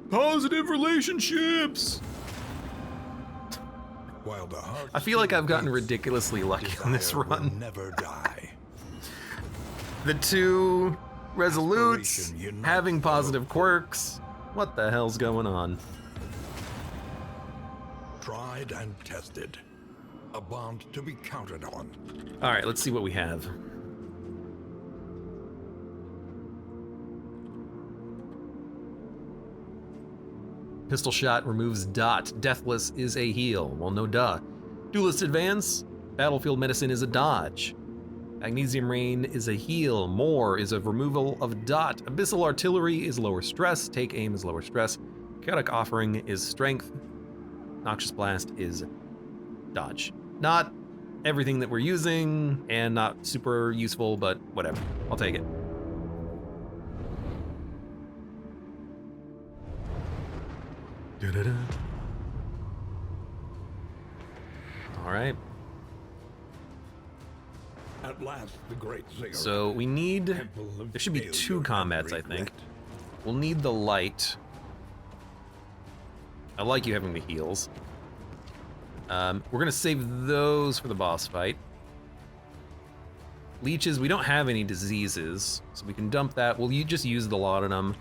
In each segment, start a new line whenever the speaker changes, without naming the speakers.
Positive relationships!
While the heart
I feel like I've gotten ridiculously lucky on this
desire will
run.
never die.
The two resolutes,
Desperation unites
having positive
both.
quirks. What the hell's going on?
Tried and tested. A bond to be counted on.
All right, let's see what we have. Pistol shot removes dot. Deathless is a heal. Well, no duh. Duelist advance. Battlefield medicine is a dodge. Magnesium rain is a heal. More is a removal of dot. Abyssal artillery is lower stress. Take aim is lower stress. Chaotic offering is strength. Noxious blast is dodge. Not everything that we're using and not super useful, but whatever. I'll take it. Da-da-da. All right.
At last, the great ziggurat.
So we need,
Temple of
there should be
failure
2
and
combats, I
regret.
think. We'll need the light. I like you having the heals. We're gonna save those for the boss fight. Leeches, we don't have any diseases, so we can dump that. We'll just use the laudanum.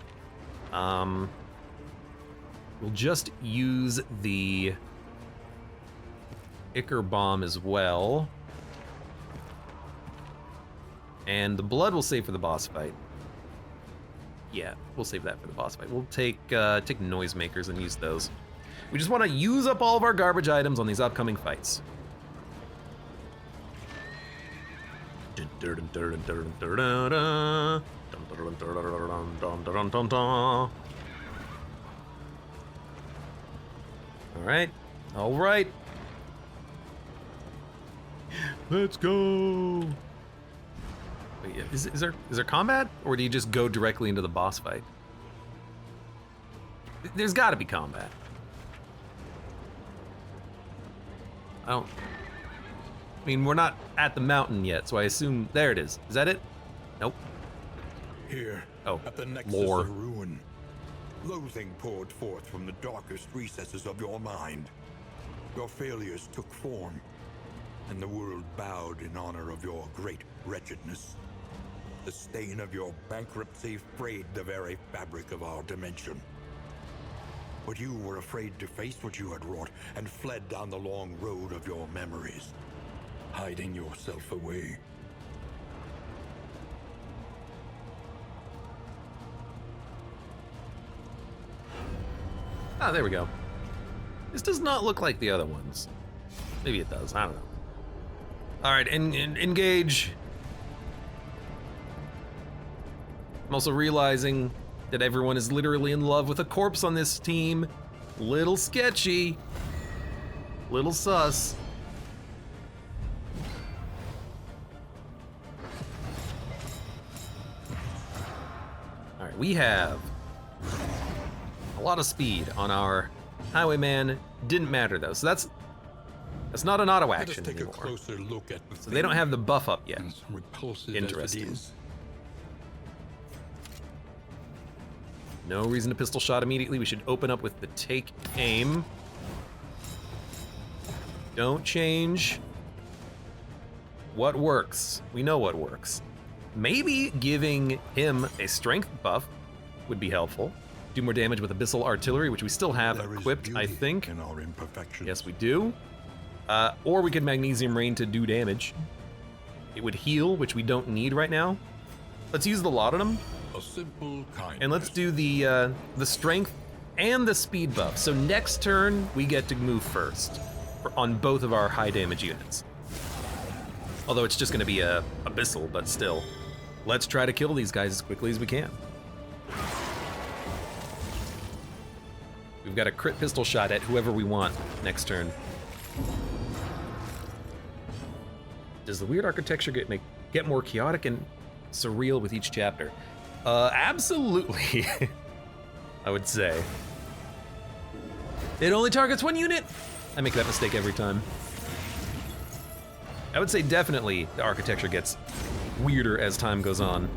We'll just use the Ichor Bomb as well. And the blood we'll save for the boss fight. Yeah, we'll save that for the boss fight. We'll take noisemakers and use those. We just want to use up all of our garbage items on these upcoming fights. All right. Let's go. Wait, is there combat, or do you just go directly into the boss fight? There's got to be combat. I mean, we're not at the mountain yet, so I assume there it is. Is that it? Nope.
Here,
Oh,
at the nexus
lore.
of ruin, loathing poured forth from the darkest recesses of your mind. Your failures took form, and the world bowed in honor of your great wretchedness. The stain of your bankruptcy frayed the very fabric of our dimension. But you were afraid to face what you had wrought and fled down the long road of your memories, hiding yourself away.
Ah, there we go. This does not look like the other ones. Maybe it does, I don't know. All right, engage. I'm also realizing that everyone is literally in love with a corpse on this team. Little sketchy. Little sus. All right, we have a lot of speed on our Highwayman. Didn't matter though, so that's not an auto
Let us
action
take
anymore.
a closer look at the
So they don't have the buff up yet.
as repulsive
Interesting.
as it is.
No reason to pistol shot immediately. We should open up with the take aim. Don't change what works. We know what works. Maybe giving him a strength buff would be helpful. Do more damage with abyssal artillery, which we still have
There is
equipped, I
beauty
think.
in our imperfections.
Yes, we do. Or we could magnesium rain to do damage. It would heal, which we don't need right now. Let's use the laudanum.
A simple kindness.
And let's do the strength and the speed buff. So next turn, we get to move first on both of our high damage units. Although it's just gonna be a abyssal, but still. Let's try to kill these guys as quickly as we can. We've got a crit pistol shot at whoever we want next turn. Does the weird architecture get more chaotic and surreal with each chapter? Absolutely, I would say. It only targets one unit? I make that mistake every time. I would say definitely the architecture gets weirder as time goes on.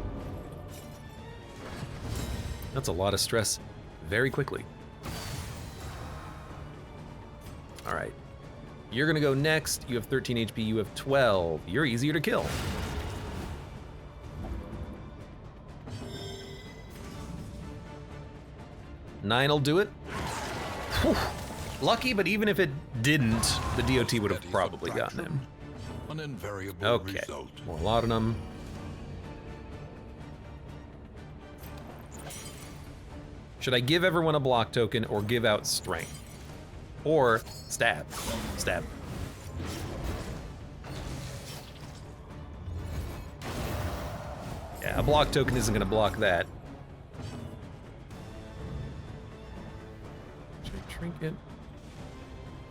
That's a lot of stress very quickly. All right. You're gonna go next. You have 13 HP, you have 12. You're easier to kill. Nine'll do it. Whew. Lucky, but even if it didn't, the DOT would have probably gotten him.
An invariable
Okay,
result.
more laudanum. Should I give everyone a block token or give out strength? Or stab? Stab. Yeah, a block token isn't gonna block that. Trinket.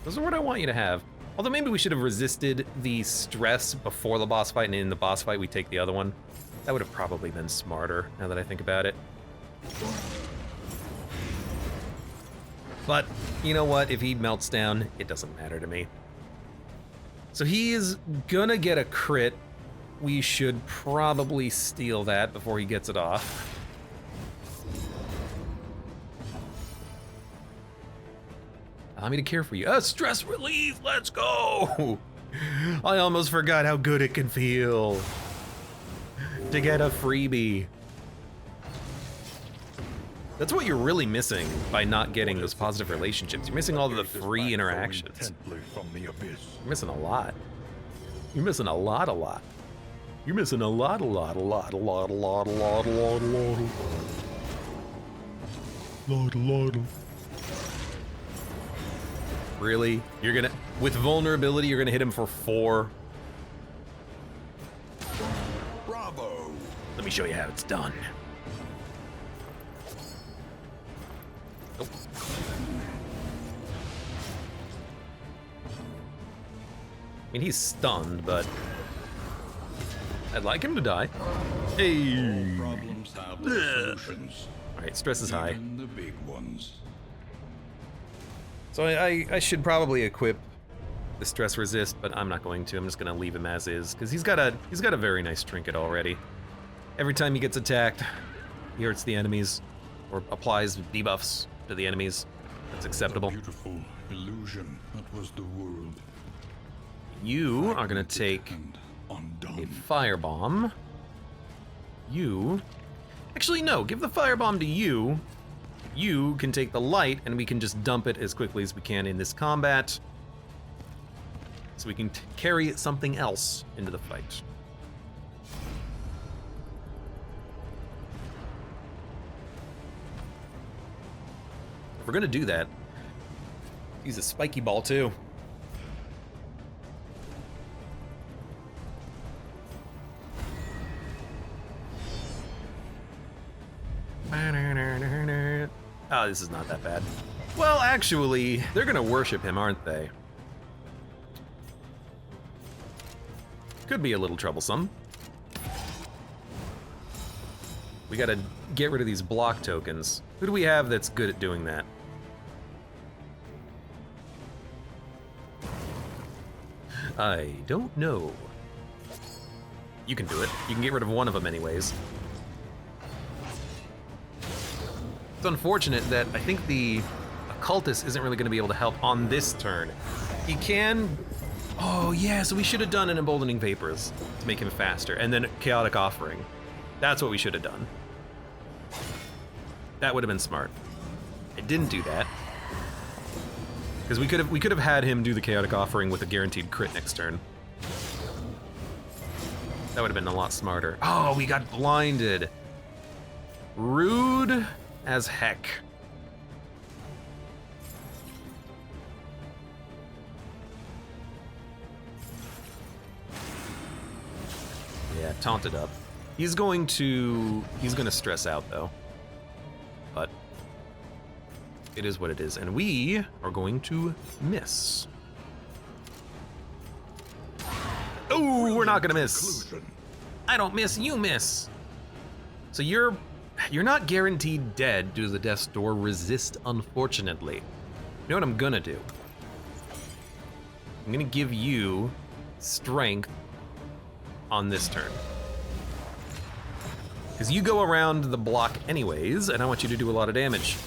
Those are what I want you to have. Although maybe we should have resisted the stress before the boss fight, and in the boss fight we take the other one. That would have probably been smarter, now that I think about it. But, you know what, if he melts down, it doesn't matter to me. So he is gonna get a crit. We should probably steal that before he gets it off. Allow me to care for you. Stress relief, let's go! I almost forgot how good it can feel to get a freebie. That's what you're really missing by not getting those positive relationships. You're missing all of the free interactions. You're missing a lot. You're missing a lot. You're missing a lot. Really? You're gonna, with vulnerability, you're gonna hit him for 4?
Bravo!
Let me show you how it's done. Nope. I mean, he's stunned, but I'd like him to die. Hey!
All problems have their solutions.
Alright, stress is high.
Even the big ones.
So I should probably equip the stress resist, but I'm not going to. I'm just gonna leave him as is, because he's got a very nice trinket already. Every time he gets attacked, he hurts the enemies, or applies debuffs to the enemies. That's acceptable.
A beautiful illusion that was the world.
You are gonna take
And
a
undone.
firebomb. You... Actually, no, give the firebomb to you. You can take the light, and we can just dump it as quickly as we can in this combat. So we can carry something else into the fight. If we're gonna do that, use a spiky ball too. Oh, this is not that bad. Well, actually, they're gonna worship him, aren't they? Could be a little troublesome. We gotta get rid of these block tokens. Who do we have that's good at doing that? I don't know. You can do it. You can get rid of one of them anyways. It's unfortunate that I think the occultist isn't really going to be able to help on this turn. He can... Oh yeah, so we should have done an emboldening vapors to make him faster, and then chaotic offering. That's what we should have done. That would have been smart. I didn't do that. Because we could have had him do the chaotic offering with a guaranteed crit next turn. That would have been a lot smarter. Oh, we got blinded. Rude as heck. Yeah, taunted up. He's gonna stress out though. But it is what it is, and we are going to miss. Oh, we're not gonna miss. I don't miss, you miss. So you're not guaranteed dead due to the death's door resist, unfortunately. You know what I'm gonna do? I'm gonna give you strength on this turn. Because you go around the block anyways, and I want you to do a lot of damage.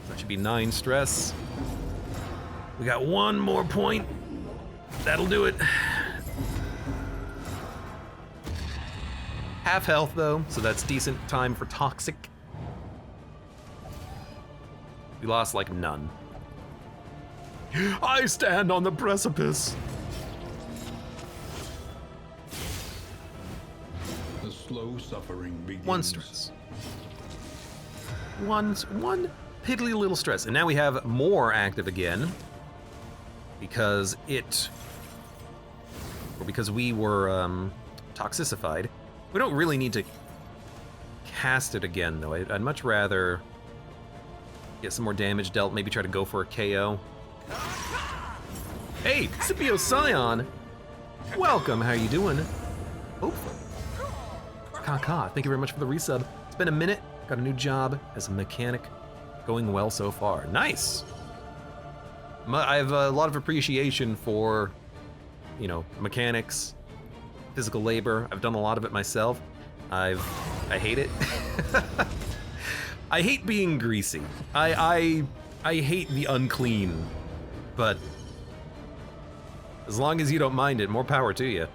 That should be 9 stress. We got one more point. That'll do it. Half health though, so that's decent time for toxic. We lost like none. I stand on the precipice.
The slow suffering begins.
One stress. One piddly little stress. And now we have more active again. Because we were toxicified. We don't really need to cast it again though. I'd much rather get some more damage dealt, maybe try to go for a KO. Hey, Scipio Scion! Welcome, how you doing? Hopefully. Kaka, thank you very much for the resub. It's been a minute, got a new job as a mechanic. Going well so far. Nice! I have a lot of appreciation for, you know, mechanics, physical labor. I've done a lot of it myself. I hate it. I hate being greasy. I hate the unclean, but as long as you don't mind it, more power to you.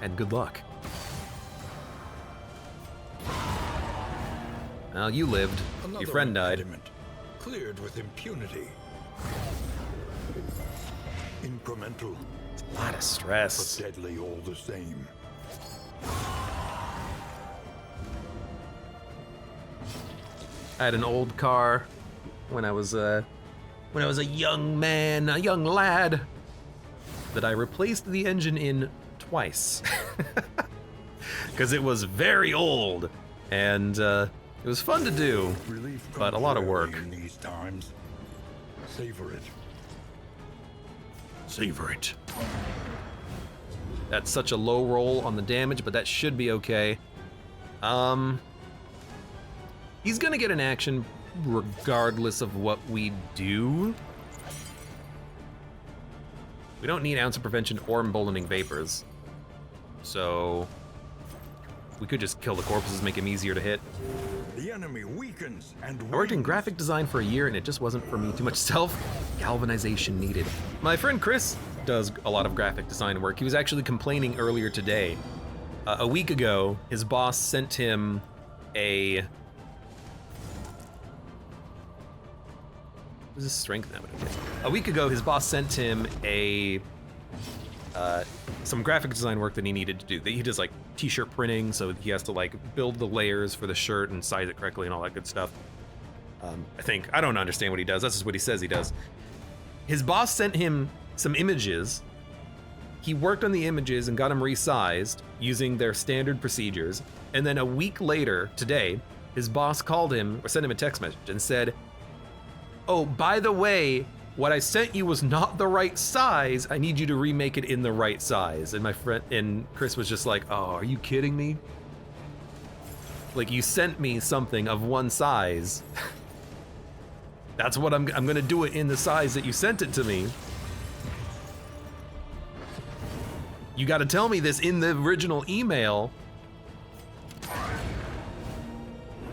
And good luck. Well, you lived.
Another
Your friend died.
impediment, cleared with impunity. Incremental,
A lot of stress.
but deadly all the same.
I had an old car when I was a young man, a young lad, that I replaced the engine in twice. Because it was very old, and it was fun to do,
Relief
but a lot of work.
in these times. Savor it.
Savor it. That's such a low roll on the damage, but that should be okay. He's gonna get an action regardless of what we do. We don't need ounce of prevention or emboldening vapors. So we could just kill the corpses, make him easier to hit.
The enemy weakens and
I worked in
wins.
graphic design for a year and it just wasn't for me. Too much self-galvanization needed. My friend Chris does a lot of graphic design work. He was actually complaining earlier today. A week ago, his boss sent him a... What is this strength now? A week ago, his boss sent him some graphic design work that he needed to do. He does like t-shirt printing, so he has to like build the layers for the shirt and size it correctly and all that good stuff. I don't understand what he does. That's just what he says he does. His boss sent him some images. He worked on the images and got them resized using their standard procedures. And then a week later, today, his boss called him or sent him a text message and said, "Oh, by the way, what I sent you was not the right size. I need you to remake it in the right size." And my friend and Chris was just like, "Oh, are you kidding me? Like, you sent me something of one size. That's what I'm gonna do it in the size that you sent it to me. You gotta tell me this in the original email.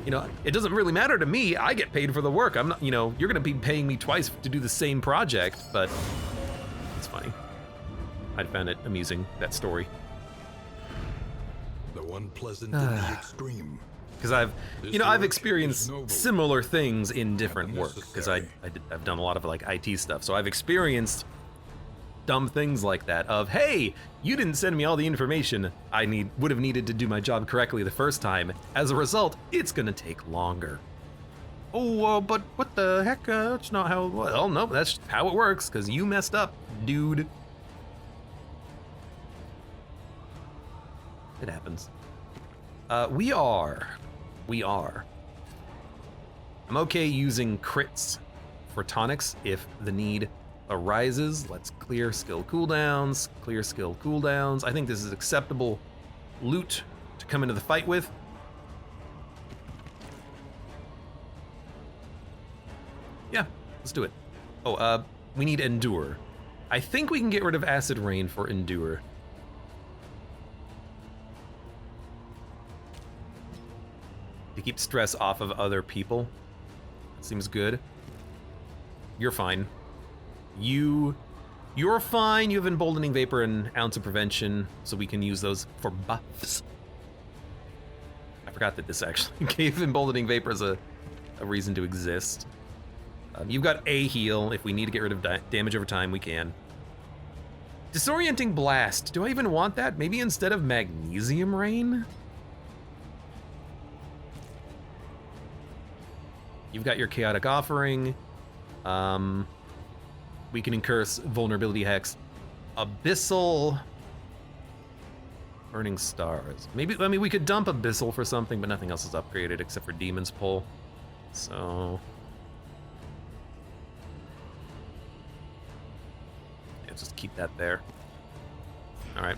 You know, it doesn't really matter to me. I get paid for the work. I'm not, you know, you're gonna be paying me twice to do the same project," but it's funny. I found it amusing, that story.
Though unpleasant in the extreme.
Because I've experienced similar things in different work, because I've done a lot of like IT stuff, so I've experienced dumb things like that of, hey, you didn't send me all the information I would have needed to do my job correctly the first time. As a result, it's gonna take longer. Oh, but what the heck? That's not how. Well, no, that's how it works. Because you messed up, dude. It happens. We are. I'm okay using crits for tonics if the need arises. Let's clear skill cooldowns, I think this is acceptable loot to come into the fight with. Yeah, let's do it. Oh, we need Endure. I think we can get rid of Acid Rain for Endure. keep stress off of other people. Seems good. You're fine. You're fine. You have emboldening vapor and ounce of prevention, so we can use those for buffs. I forgot that this actually gave emboldening vapor as a reason to exist. You've got a heal. If we need to get rid of damage over time, we can. Disorienting blast. Do I even want that? Maybe instead of magnesium rain? You've got your chaotic offering. We can incur vulnerability hex. Abyssal. Burning stars. Maybe, I mean, we could dump Abyssal for something, but nothing else is upgraded except for Demon's Pull. So. Yeah, just keep that there. All right.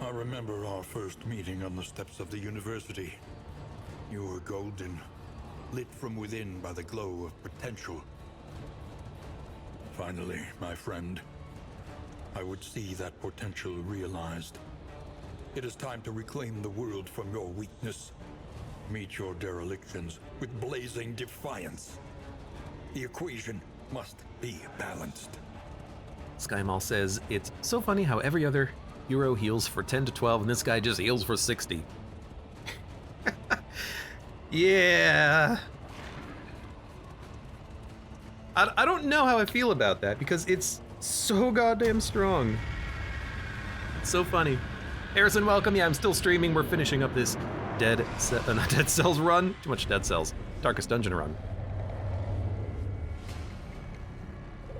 I remember our first meeting on the steps of the university. You were golden, lit from within by the glow of potential. Finally, my friend, I would see that potential realized. It is time to reclaim the world from your weakness. Meet your derelictions with blazing defiance. The equation must be balanced.
Skymal says, it's so funny how every other hero heals for 10 to 12 and this guy just heals for 60. Yeah. I don't know how I feel about that because it's so goddamn strong. It's so funny. Harrison, welcome. Yeah, I'm still streaming. We're finishing up this not Dead Cells run. Too much Dead Cells. Darkest Dungeon run.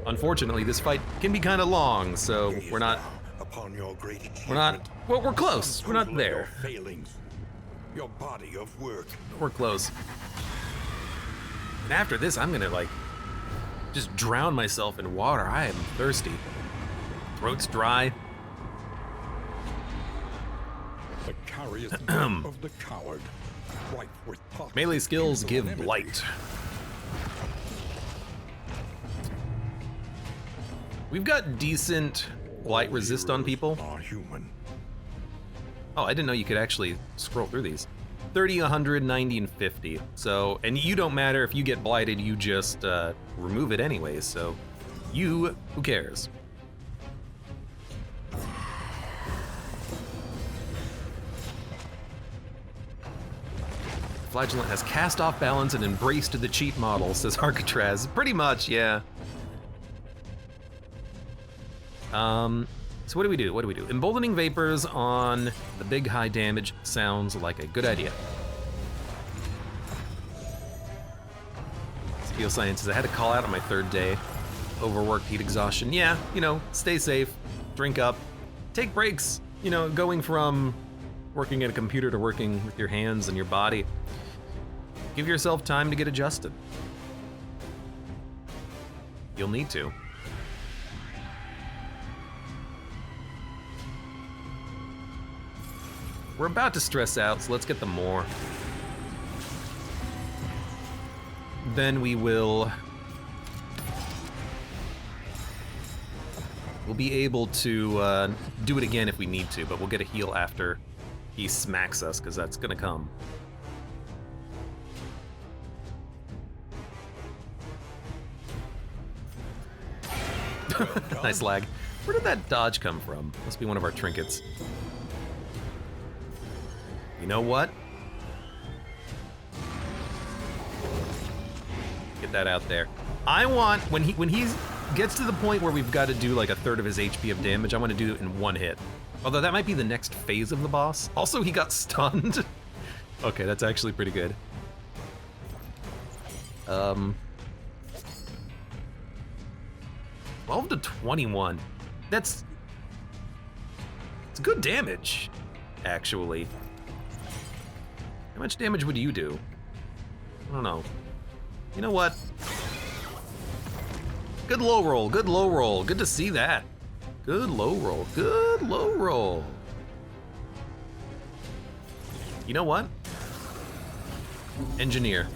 Unfortunately, this fight can be kind of long, so we're not. Well, we're close. We're not there.
Your body of work.
We're close. And after this, I'm gonna like just drown myself in water. I am thirsty. Throat's dry.
The carrier of the coward. Ripe with
melee skills give blight. We've got decent blight resist on people.
Are human.
Oh, I didn't know you could actually scroll through these. 30, 100, 90, and 50. So, and you don't matter if you get blighted, you just remove it anyways. So, who cares? Flagellant has cast off balance and embraced the cheat model, says Arcatraz. Pretty much, yeah. So what do we do? What do we do? Emboldening vapors on the big high damage sounds like a good idea. Sciences, I had to call out on my third day. Overworked, heat exhaustion. Yeah, you know, stay safe, drink up, take breaks. You know, going from working at a computer to working with your hands and your body. Give yourself time to get adjusted. You'll need to. We're about to stress out, so let's get the more. Then we'll be able to do it again if we need to, but we'll get a heal after he smacks us, because that's gonna come. Nice lag. Where did that dodge come from? Must be one of our trinkets. You know what? Get that out there. I want, when he gets to the point where we've got to do like a third of his HP of damage, I want to do it in one hit. Although that might be the next phase of the boss. Also, he got stunned. Okay, that's actually pretty good. 12 to 21. It's good damage, actually. How much damage would you do? I don't know. You know what? Good low roll, good low roll. Good to see that. Good low roll, good low roll. You know what? Engineer.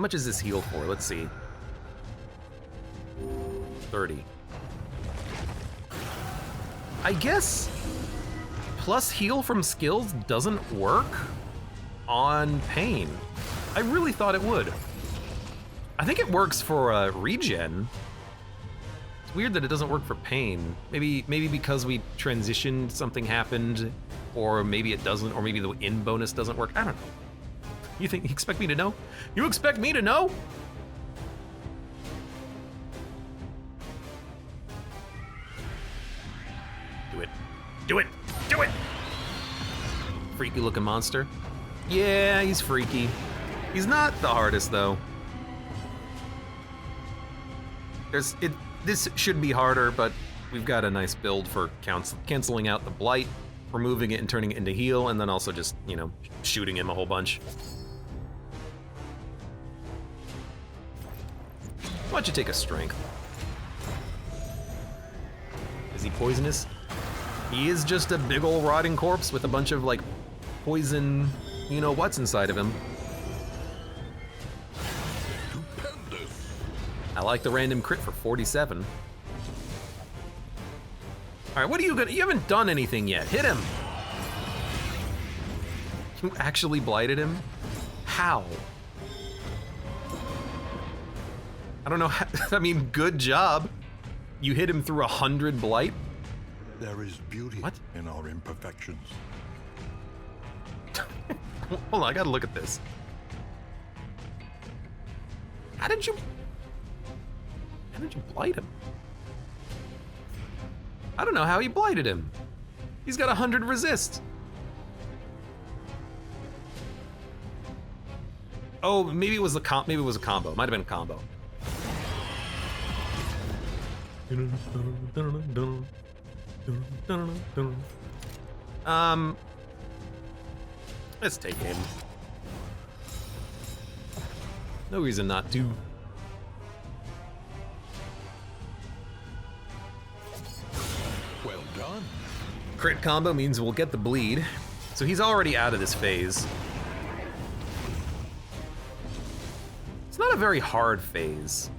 How much is this heal for? Let's see. 30. I guess plus heal from skills doesn't work on pain. I really thought it would. I think it works for regen. It's weird that it doesn't work for pain. Maybe because we transitioned, something happened, or maybe it doesn't, or maybe the in bonus doesn't work. I don't know. You expect me to know? You expect me to know? Do it. Do it. Do it! Freaky looking monster. Yeah, he's freaky. He's not the hardest though. This should be harder, but we've got a nice build for canceling out the blight, removing it and turning it into heal, and then also just, you know, shooting him a whole bunch. Why don't you take a strength? Is he poisonous? He is just a big ol' rotting corpse with a bunch of, like, poison, you know what's inside of him. I like the random crit for 47. All right, what are you gonna, you haven't done anything yet. Hit him. You actually blighted him? How? I don't know how, I mean, good job. You hit him through 100 blight?
There is beauty
What?
in our imperfections.
Hold on, I gotta look at this. How did you blight him? I don't know how he blighted him. He's got 100 resist. Oh, maybe it was a combo. Might have been a combo. Let's take him. No reason not to.
Well done.
Crit combo means we'll get the bleed. So he's already out of this phase. It's not a very hard phase.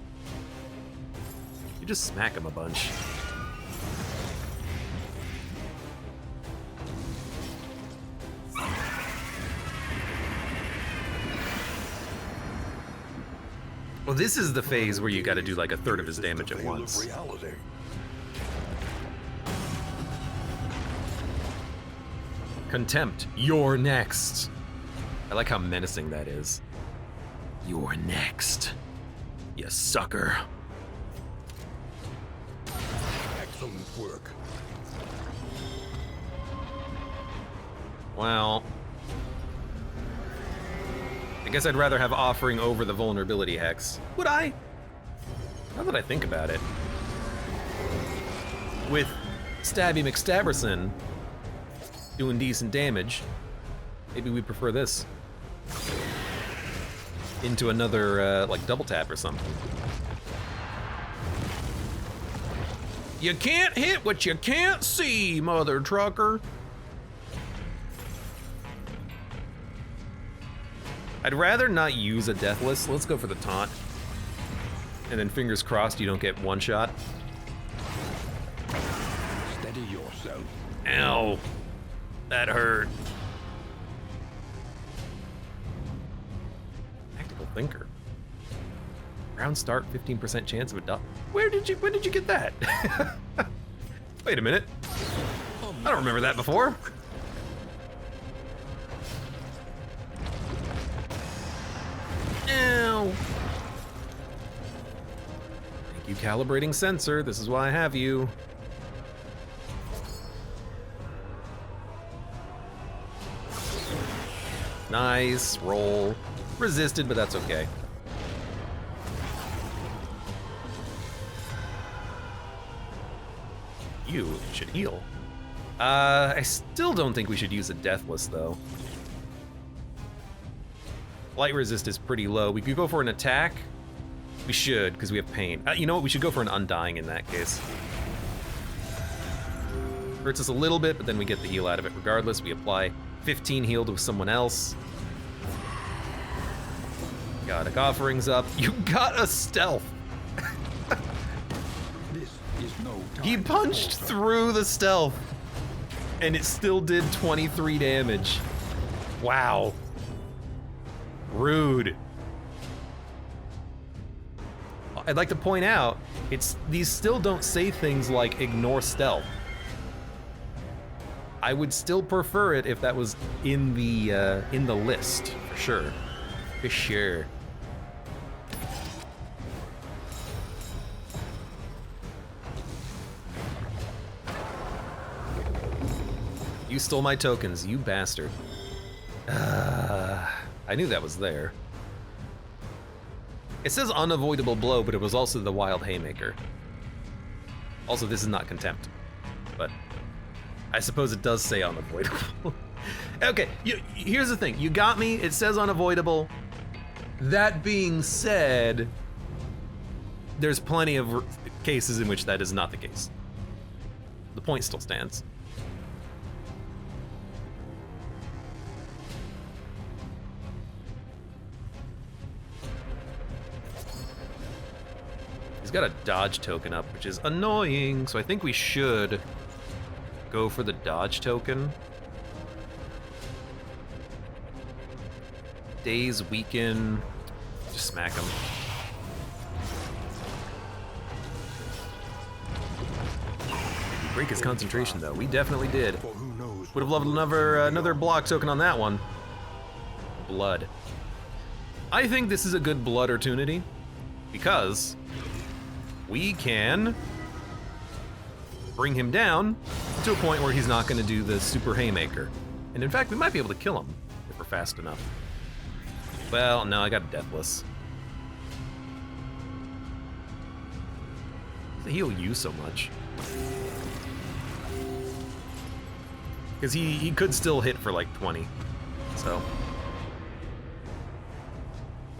You just smack him a bunch. Well, this is the phase where you gotta do like a third of his damage at once. Contempt, you're next. I like how menacing that is. You're next, you sucker.
Excellent work.
Well, I guess I'd rather have offering over the vulnerability hex. Would I? Now that I think about it. With Stabby McStabberson doing decent damage, maybe we prefer this. Into another, like, double tap or something. You can't hit what you can't see, mother trucker. I'd rather not use a Deathless. Let's go for the taunt. And then fingers crossed you don't get one shot.
Steady yourself.
Ow. That hurt. Tactical Thinker. Round start, 15% chance of a dot. When did you get that? Wait a minute. I don't remember that before. Ow. Thank you, calibrating sensor. This is why I have you. Nice roll. Resisted, but that's okay. You should heal. I still don't think we should use a Deathless, though. Light resist is pretty low. We could go for an attack. We should, because we have pain. You know what? We should go for an Undying in that case. Hurts us a little bit, but then we get the heal out of it regardless. We apply 15 heal to someone else. Chaotic offerings up. You got a stealth.
This is no time
He punched through the stealth, and it still did 23 damage. Wow. Rude. I'd like to point out, these still don't say things like ignore stealth. I would still prefer it if that was in the list, for sure. For sure. You stole my tokens, you bastard. I knew that was there. It says unavoidable blow, but it was also the wild haymaker. Also, this is not contempt, but I suppose it does say unavoidable. Okay, here's the thing. You got me, it says unavoidable. That being said, there's plenty of cases in which that is not the case. The point still stands. He's got a dodge token up, which is annoying, so I think we should go for the dodge token. Days weaken. Just smack him. Break his concentration, though. We definitely did. Would have loved another block token on that one. Blood. I think this is a good blood opportunity because we can bring him down to a point where he's not going to do the super haymaker. And in fact, we might be able to kill him if we're fast enough. Well, no, I got deathless. Why does it heal you so much? Because he could still hit for like 20, so.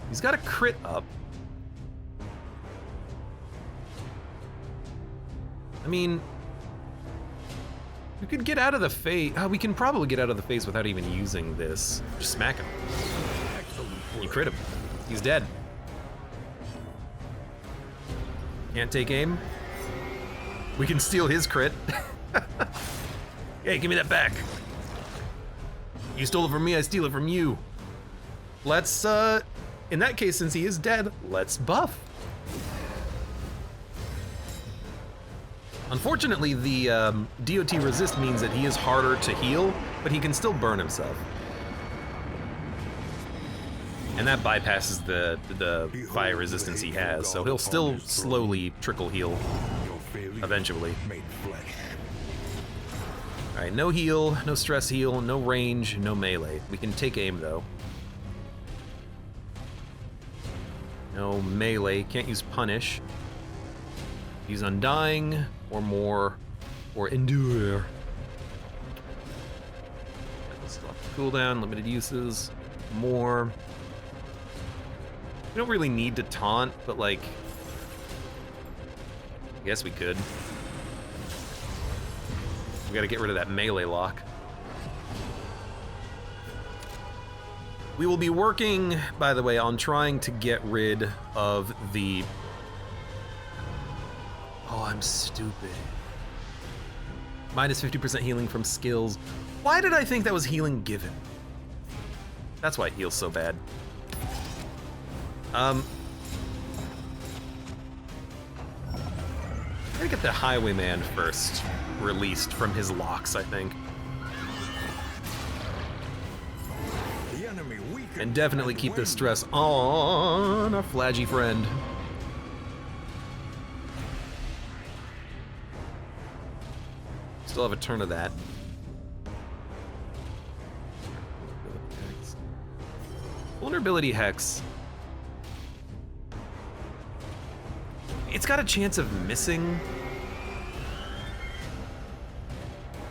He's got a crit up. I mean, we could get out of the face. We can probably get out of the face without even using this. Just smack him. You crit him. He's dead. Can't take aim. We can steal his crit. Hey, give me that back. You stole it from me, I steal it from you. Let's, in that case, since he is dead, let's buff. Unfortunately, the DOT resist means that he is harder to heal, but he can still burn himself. And that bypasses the fire resistance he has, so he'll still slowly trickle heal eventually. Alright, no heal, no stress heal, no range, no melee. We can take aim though. No melee, can't use punish. Use undying, or more, or endure. Still have cooldown, limited uses, more. We don't really need to taunt, but like, I guess we could. We gotta get rid of that melee lock. We will be working, by the way, on trying to get rid of the... Oh, I'm stupid. Minus 50% healing from skills. Why did I think that was healing given? That's why it heals so bad. Gotta get the Highwayman first released from his locks, I think. And definitely keep the stress on our flaggy friend. Still have a turn of that. Vulnerability Hex. It's got a chance of missing.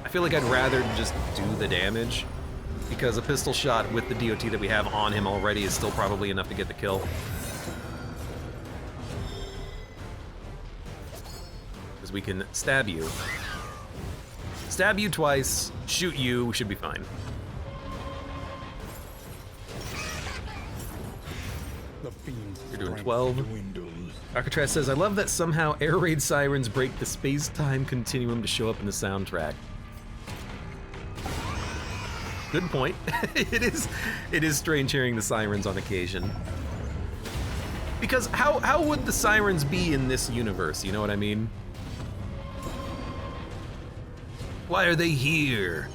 I feel like I'd rather just do the damage, because a pistol shot with the DOT that we have on him already is still probably enough to get the kill. Because we can stab you. Stab you twice, shoot you, we should be fine.
The
12.
Dwindles.
Alcatraz says, I love that somehow air raid sirens break the space-time continuum to show up in the soundtrack. Good point. It is strange hearing the sirens on occasion. Because how would the sirens be in this universe, you know what I mean? Why are they here?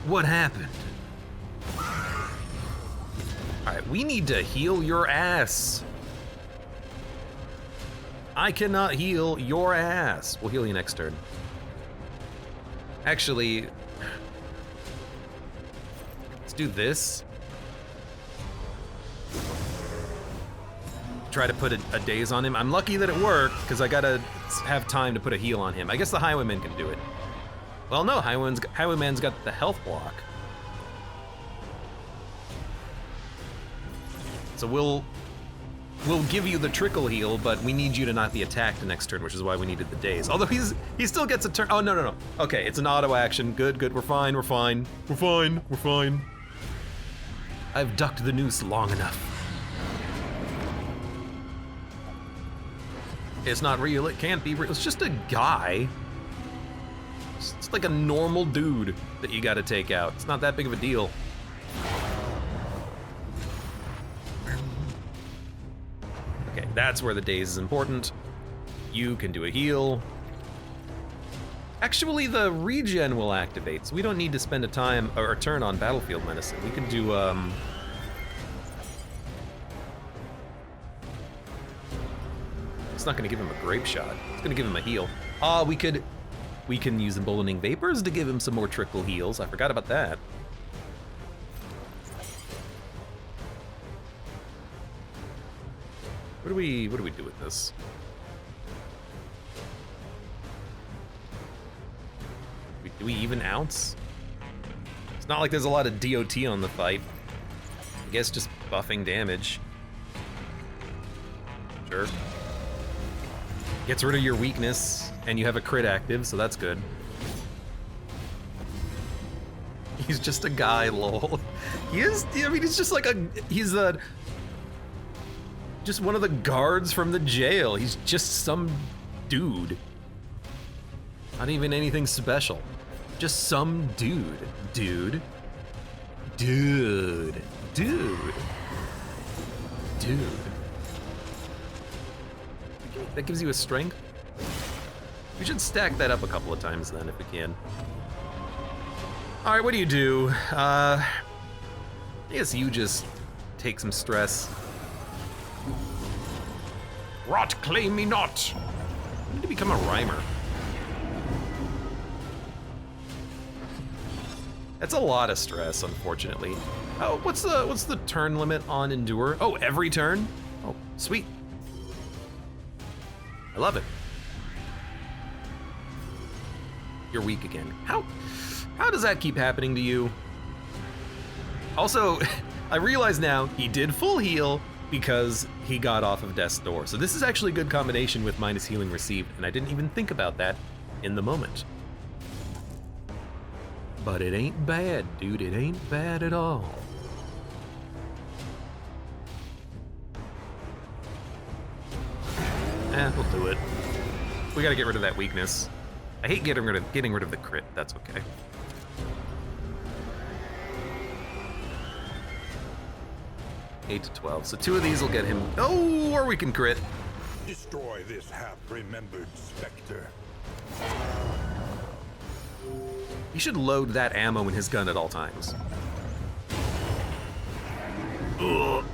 What happened? Alright, we need to heal your ass. I cannot heal your ass. We'll heal you next turn. Actually, let's do this. Try to put a daze on him. I'm lucky that it worked, because I gotta have time to put a heal on him. I guess the Highwayman can do it. Well, no, Highwayman's got the health block. So we'll give you the trickle heal, but we need you to not be attacked the next turn, which is why we needed the daze. Although he still gets a turn. Oh, no. Okay, it's an auto action. Good, we're fine. I've ducked the noose long enough. It's not real, it can't be real. It's just a guy. It's like a normal dude that you gotta take out. It's not that big of a deal. Okay, that's where the daze is important. You can do a heal. Actually, the regen will activate, so we don't need to spend a turn on Battlefield Medicine. We can do, It's not gonna give him a grape shot. It's gonna give him a heal. We can use Emboldening Vapors to give him some more trickle heals. I forgot about that. What do we do with this? Do we even ounce? It's not like there's a lot of DOT on the fight. I guess just buffing damage. Sure. Gets rid of your weakness, and you have a crit active, so that's good. He's just a guy, lol. He is, I mean, he's just like just one of the guards from the jail. He's just some dude. Not even anything special. Just some dude. Dude. That gives you a strength? We should stack that up a couple of times then, if we can. Alright, what do you do? I guess you just take some stress. Rot, claim me not! I need to become a rhymer. That's a lot of stress, unfortunately. Oh, what's the turn limit on Endure? Oh, every turn? Oh, sweet. I love it. You're weak again. How does that keep happening to you? Also, I realize now he did full heal because he got off of Death's Door. So this is actually a good combination with minus healing received, and I didn't even think about that in the moment. But it ain't bad, dude. It ain't bad at all. We'll do it. We gotta get rid of that weakness. I hate getting rid of the crit. That's okay. Eight to 12. So 2 of these will get him. Oh, or we can crit.
Destroy this half-remembered specter.
He should load that ammo in his gun at all times. Ugh.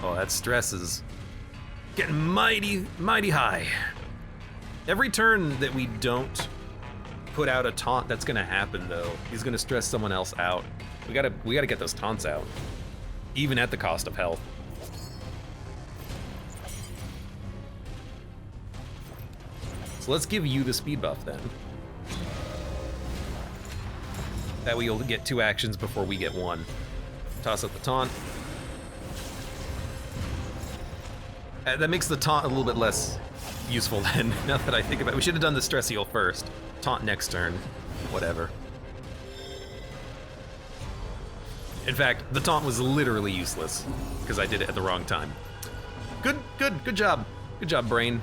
Oh, that stress is getting mighty high. Every turn that we don't put out a taunt, that's gonna happen though. He's gonna stress someone else out. We gotta get those taunts out, even at the cost of health. So let's give you the speed buff then. That way you'll get 2 actions before we get 1. Toss up the taunt. That makes the taunt a little bit less useful then, now that I think about it. We should have done the stress heal first. Taunt next turn. Whatever. In fact, the taunt was literally useless because I did it at the wrong time. Good job. Good job, Brain.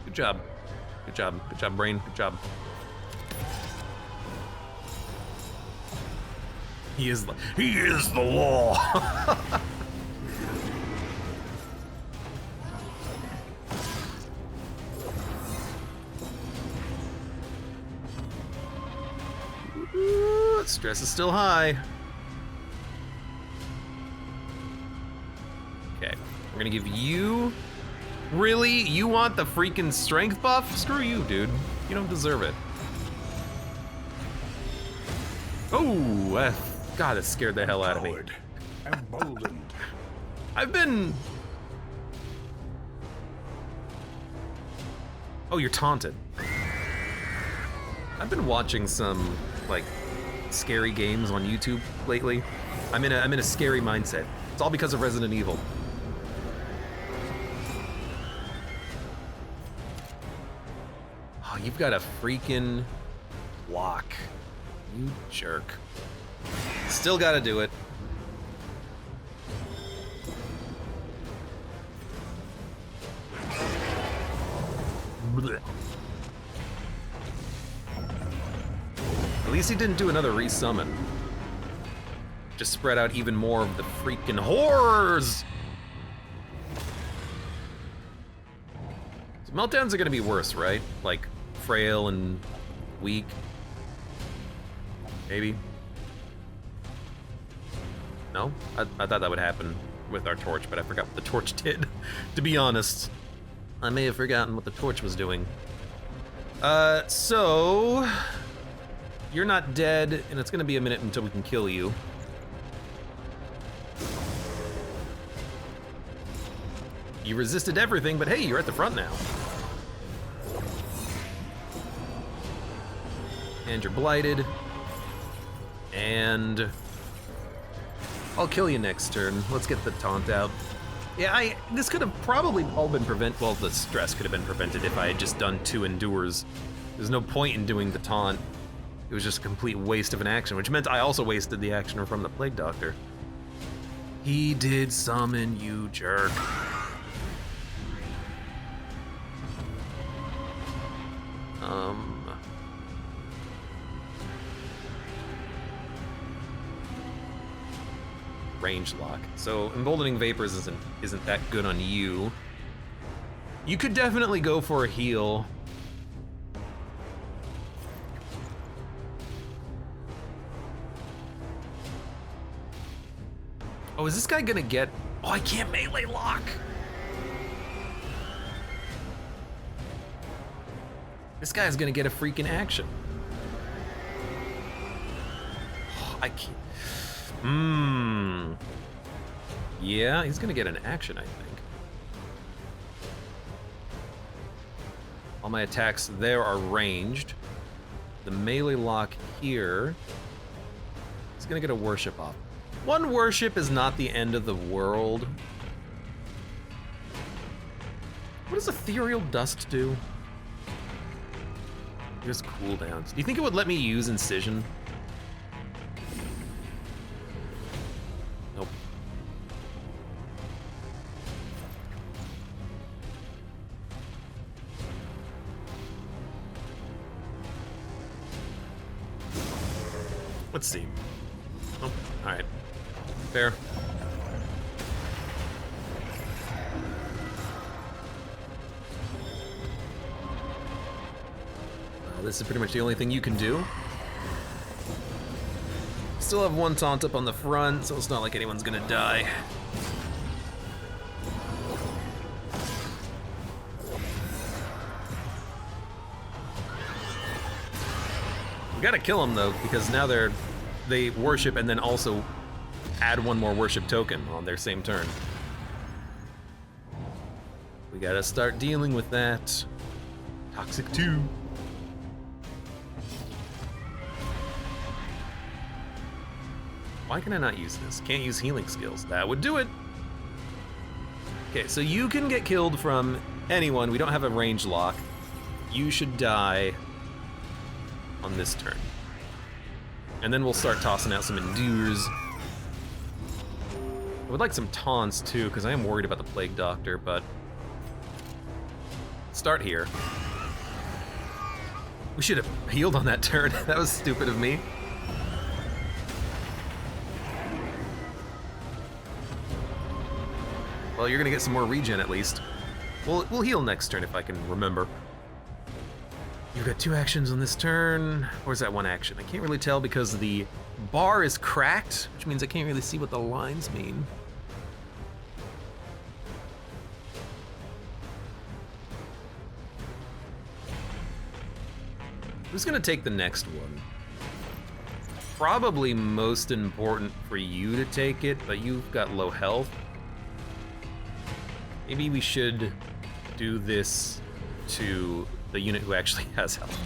Good job. Good job, Brain. Good job. He is the law. Ooh, stress is still high. Okay, we're gonna give you... Really? You want the freaking strength buff? Screw you, dude. You don't deserve it. Oh, God, that scared the hell out of me.
Emboldened.
I've been... Oh, you're taunted. I've been watching some, like, scary games on YouTube lately. I'm in a scary mindset. It's all because of Resident Evil. Oh, you've got a freaking lock. You jerk. Still gotta do it. Blech. At least he didn't do another resummon. Just spread out even more of the freaking horrors! So meltdowns are gonna be worse, right? Like, frail and weak. Maybe. No? I thought that would happen with our torch, but I forgot what the torch did. To be honest, I may have forgotten what the torch was doing. So... You're not dead, and it's gonna be a minute until we can kill you. You resisted everything, but hey, you're at the front now. And you're blighted. And... I'll kill you next turn. Let's get the taunt out. Yeah, this could have probably all been prevented. Well, the stress could have been prevented if I had just done 2 endures. There's no point in doing the taunt. It was just a complete waste of an action, which meant I also wasted the action from the Plague Doctor. He did summon, you jerk. Range lock. So emboldening vapors isn't that good on you. You could definitely go for a heal. Oh, is this guy gonna get... Oh, I can't melee lock! This guy's gonna get a freaking action. Oh, I can't... Yeah, he's gonna get an action, I think. All my attacks there are ranged. The melee lock here... He's gonna get a worship off. One worship is not the end of the world. What does ethereal dust do? Here's cooldowns. Do you think it would let me use incision? Nope. Let's see. Oh, all right. Fair. This is pretty much the only thing you can do. Still have one taunt up on the front, so it's not like anyone's gonna die. We gotta kill them though, because now they worship and then also add one more worship token on their same turn. We gotta start dealing with that. Toxic 2. Why can I not use this? Can't use healing skills. That would do it. Okay, so you can get killed from anyone. We don't have a range lock. You should die on this turn. And then we'll start tossing out some endures. I would like some taunts too, because I am worried about the Plague Doctor, but start here. We should have healed on that turn. That was stupid of me. Well, you're gonna get some more regen at least. We'll heal next turn if I can remember. You've got 2 actions on this turn. Or is that 1 action? I can't really tell because the bar is cracked, which means I can't really see what the lines mean. Who's gonna take the next one? Probably most important for you to take it, but you've got low health. Maybe we should do this to the unit who actually has health.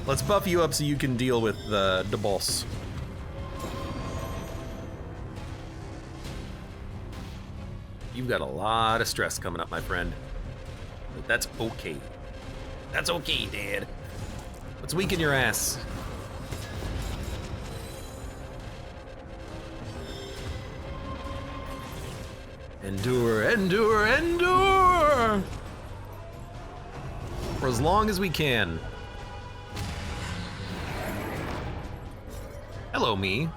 Let's buff you up so you can deal with the boss. You've got a lot of stress coming up, my friend. But that's okay. That's okay, Dad. Let's weaken your ass. Endure, endure, endure! For as long as we can. Hello, me.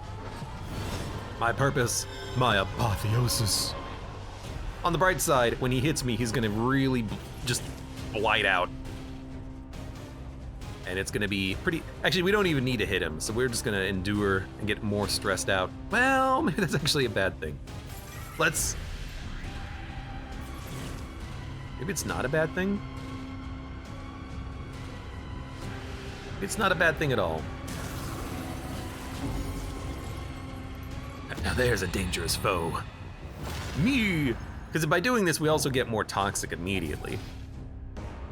My purpose, my apotheosis. On the bright side, when he hits me, he's gonna really just blight out. And it's gonna be pretty, actually we don't even need to hit him, so we're just gonna endure and get more stressed out. Well, maybe that's actually a bad thing. Maybe it's not a bad thing? It's not a bad thing at all. Now there's a dangerous foe. Me! Because by doing this, we also get more toxic immediately.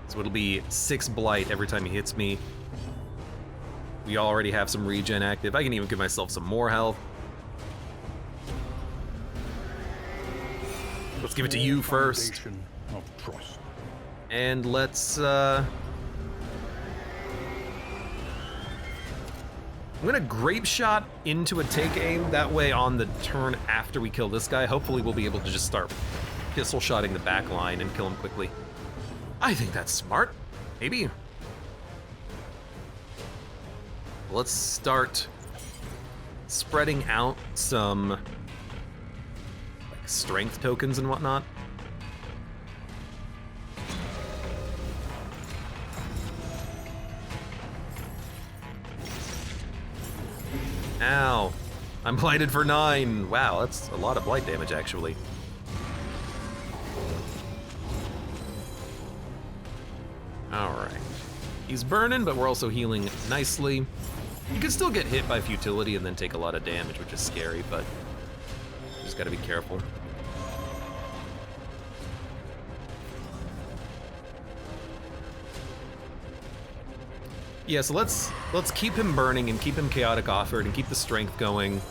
So it'll be 6 blight every time he hits me. We already have some regen active. I can even give myself some more health. Let's give it to you first.
Of trust.
And let's, I'm gonna grape shot into a take aim. That way on the turn after we kill this guy, hopefully we'll be able to just start pistol shotting the back line and kill him quickly. I think that's smart. Maybe. Let's start spreading out some like strength tokens and whatnot. Ow. I'm blighted for 9. Wow, that's a lot of blight damage actually. Alright. He's burning, but we're also healing nicely. You can still get hit by futility and then take a lot of damage, which is scary, but you just gotta be careful. Yeah, so let's keep him burning and keep him chaotic offered and keep the strength going.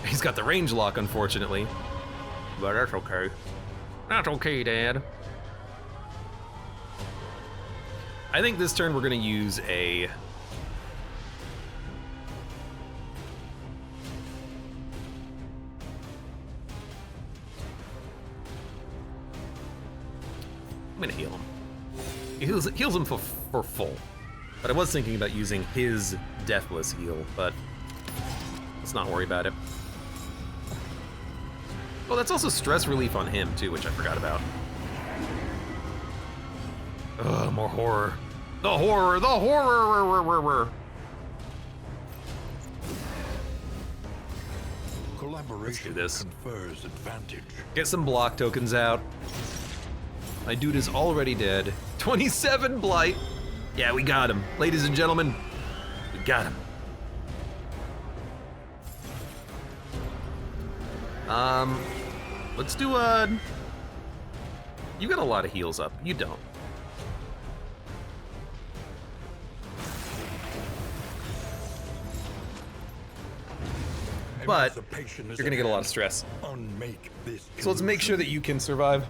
He's got the range lock, unfortunately. But that's okay. That's okay, Dad. I think this turn we're gonna use a... I'm gonna heal him. He heals him for full. But I was thinking about using his deathless heal, but let's not worry about it. Oh, that's also stress relief on him too, which I forgot about. Ugh, more horror. The horror, the horror!
Collaboration
this.
confers advantage.
Get some block tokens out. My dude is already dead. 27 blight. Yeah, we got him. Ladies and gentlemen, we got him. Let's do a... You got a lot of heals up. You don't. But you're gonna get a lot of stress.
Unmake this
So let's make sure that you can survive.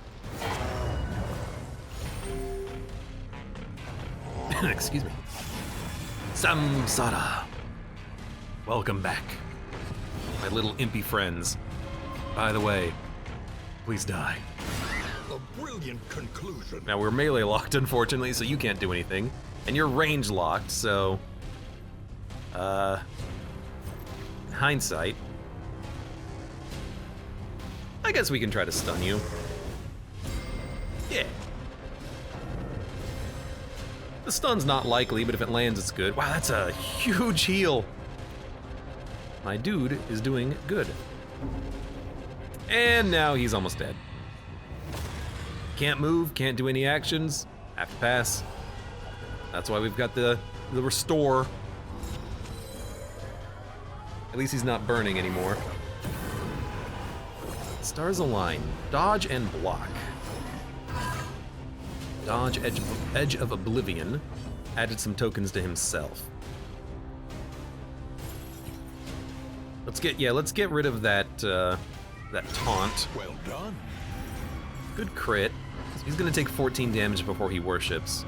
Excuse me. Samsara. Welcome back. My little impy friends. By the way, please die.
A brilliant conclusion.
Now we're melee locked, unfortunately, so you can't do anything. And you're range locked, so... hindsight. I guess we can try to stun you. Yeah. The stun's not likely, but if it lands, it's good. Wow, that's a huge heal. My dude is doing good. And now he's almost dead. Can't move, can't do any actions. Have to pass. That's why we've got the restore. At least he's not burning anymore. Stars align. Dodge and block. Dodge, edge of oblivion. Added some tokens to himself. Let's get rid of that that taunt.
Well done.
Good crit. He's gonna take 14 damage before he worships.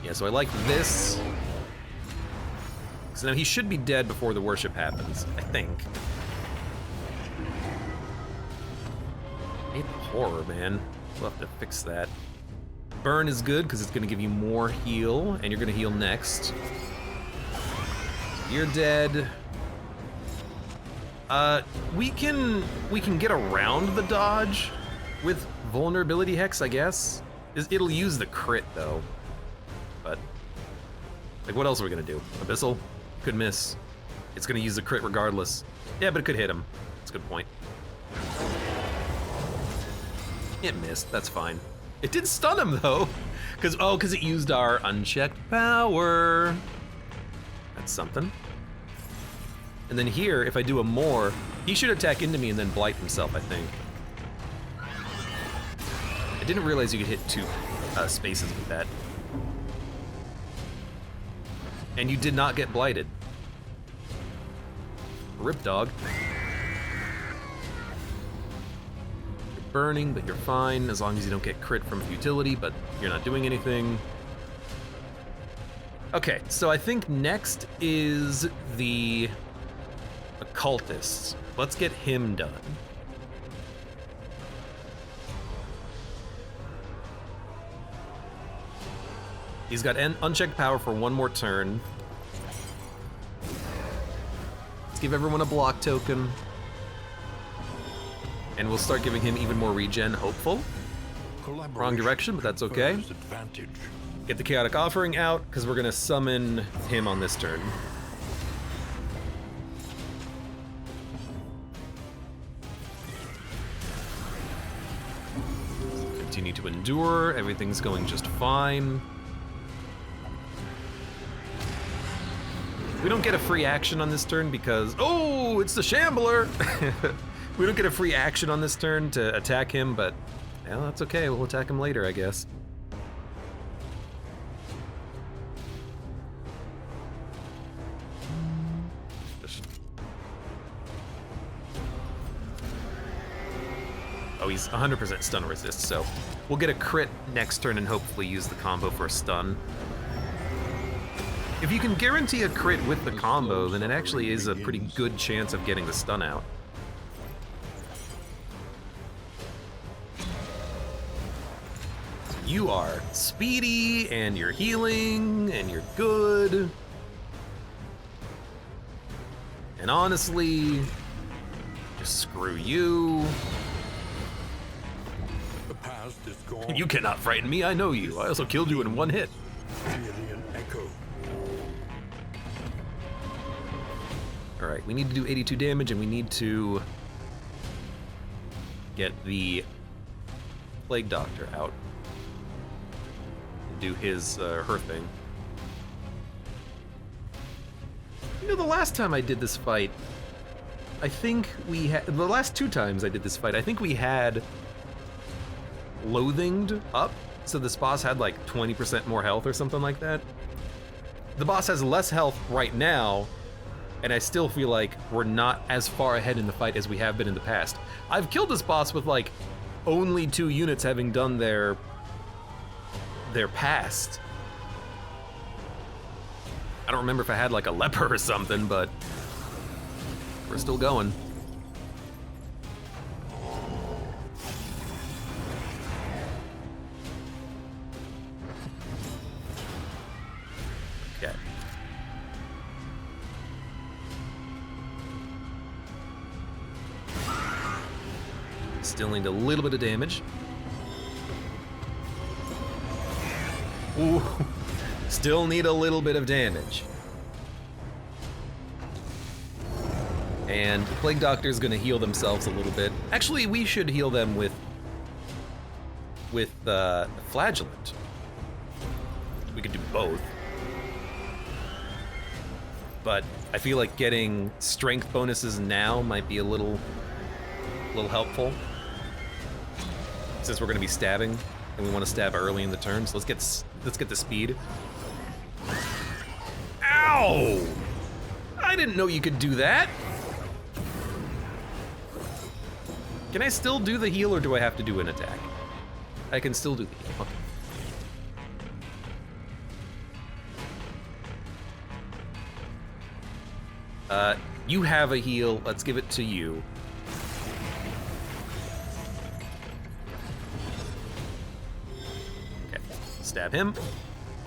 Yeah, so I like this. So now he should be dead before the worship happens, I think. I hate the horror, man. We'll have to fix that. Burn is good because it's gonna give you more heal, and you're gonna heal next. You're dead. We can get around the dodge with vulnerability hex, I guess. It'll use the crit though. But like, what else are we gonna do? Abyssal? Could miss. It's gonna use the crit regardless. Yeah, but it could hit him. That's a good point. It missed, that's fine. It did stun him though, because it used our unchecked power. That's something. And then here, if I do a more, he should attack into me and then blight himself, I think. I didn't realize you could hit two spaces with that. And you did not get blighted. Rip dog. You're burning, but you're fine as long as you don't get crit from futility, but you're not doing anything. Okay, so I think next is the occultist. Let's get him done. He's got unchecked power for one more turn. Let's give everyone a block token. And we'll start giving him even more regen, hopeful. Wrong direction, but that's okay. Get the chaotic offering out, because we're gonna summon him on this turn. Continue to endure, everything's going just fine. We don't get a free action on this turn because, oh, it's the Shambler! We don't get a free action on this turn to attack him, but yeah, that's okay, we'll attack him later, I guess. Oh, he's 100% stun resist, so we'll get a crit next turn and hopefully use the combo for a stun. If you can guarantee a crit with the combo, then it actually is a pretty good chance of getting the stun out. You are speedy, and you're healing, and you're good. And honestly, just screw you.
The past is gone.
You cannot frighten me, I know you. I also killed you in one hit.
Alien echo.
Alright, we need to do 82 damage, and we need to get the Plague Doctor out. And do his, her thing. You know, the last time I did this fight, I think we had, the last two times I did this fight, I think we had Loathinged up, so this boss had like 20% more health or something like that. The boss has less health right now, and I still feel like we're not as far ahead in the fight as we have been in the past. I've killed this boss with like only 2 units having done their their past. I don't remember if I had like a leper or something, but we're still going. Okay. Still need a little bit of damage. Ooh, still need a little bit of damage. And Plague Doctor's gonna heal themselves a little bit. Actually, we should heal them with Flagellant. We could do both. But I feel like getting strength bonuses now might be a little helpful. Since we're gonna be stabbing, and we want to stab early in the turn, so let's get the speed. Ow! I didn't know you could do that. Can I still do the heal, or do I have to do an attack? I can still do the heal. Okay. You have a heal. Let's give it to you. Okay. Stab him.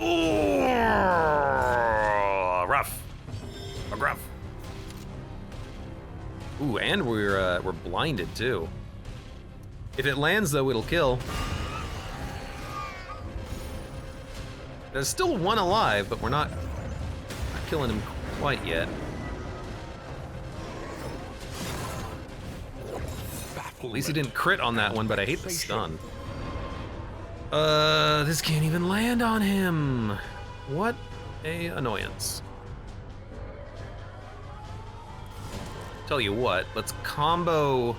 Ooh, rough. A gruff. Ooh, and we're blinded too. If it lands though, it'll kill. There's still one alive, but we're not killing him quite yet. At least he didn't crit on that one, but I hate the stun. This can't even land on him. What a annoyance. Tell you what, let's combo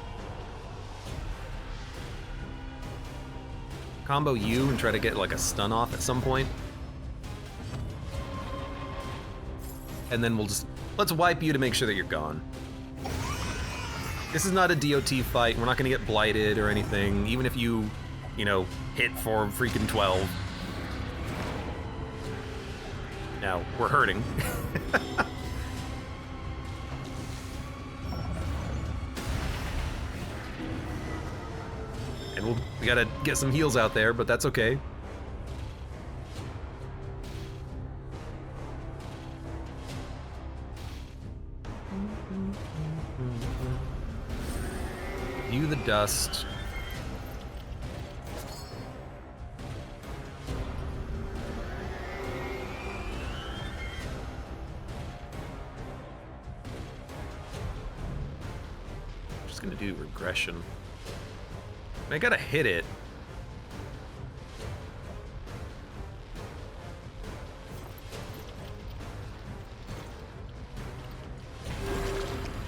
you and try to get like a stun off at some point. And then let's wipe you to make sure that you're gone. This is not a DOT fight. We're not gonna get blighted or anything, even if you know, hit for freaking 12. Now, we're hurting. And we gotta get some heals out there, but that's okay. View the dust. Just gonna do regression. I gotta hit it.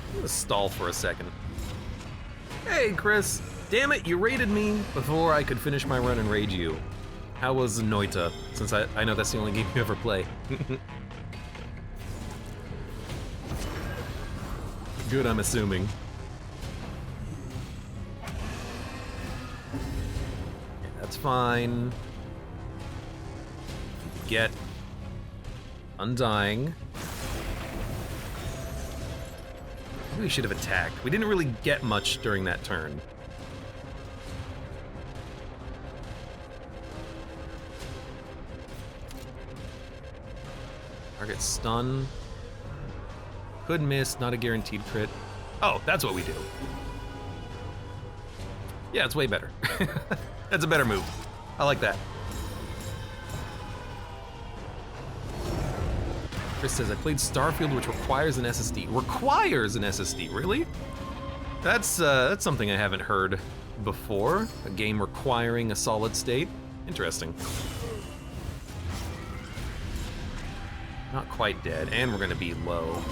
I'm gonna stall for a second. Hey, Chris. Damn it, you raided me before I could finish my run and raid you. How was Noita? Since I know that's the only game you ever play. Good, I'm assuming. Yeah, that's fine. Get Undying. Maybe we should have attacked. We didn't really get much during that turn. Target stun. Could miss, not a guaranteed crit. Oh, that's what we do. Yeah, it's way better. That's a better move. I like that. Chris says, I played Starfield, which requires an SSD. Requires an SSD, really? That's something I haven't heard before. A game requiring a solid state. Interesting. Not quite dead, and we're gonna be low.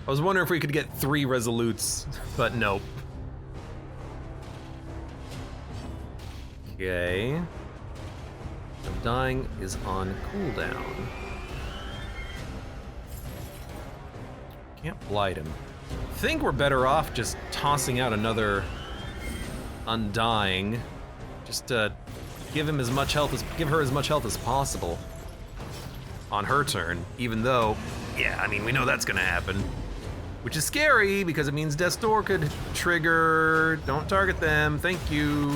I was wondering if we could get 3 resolutes, but nope. Okay. Dying is on cooldown. Can't blight him. Think we're better off just tossing out another Undying, just to give him as much health as give her as much health as possible on her turn. Even though, yeah, I mean we know that's gonna happen, which is scary because it means Death's Door could trigger. Don't target them. Thank you.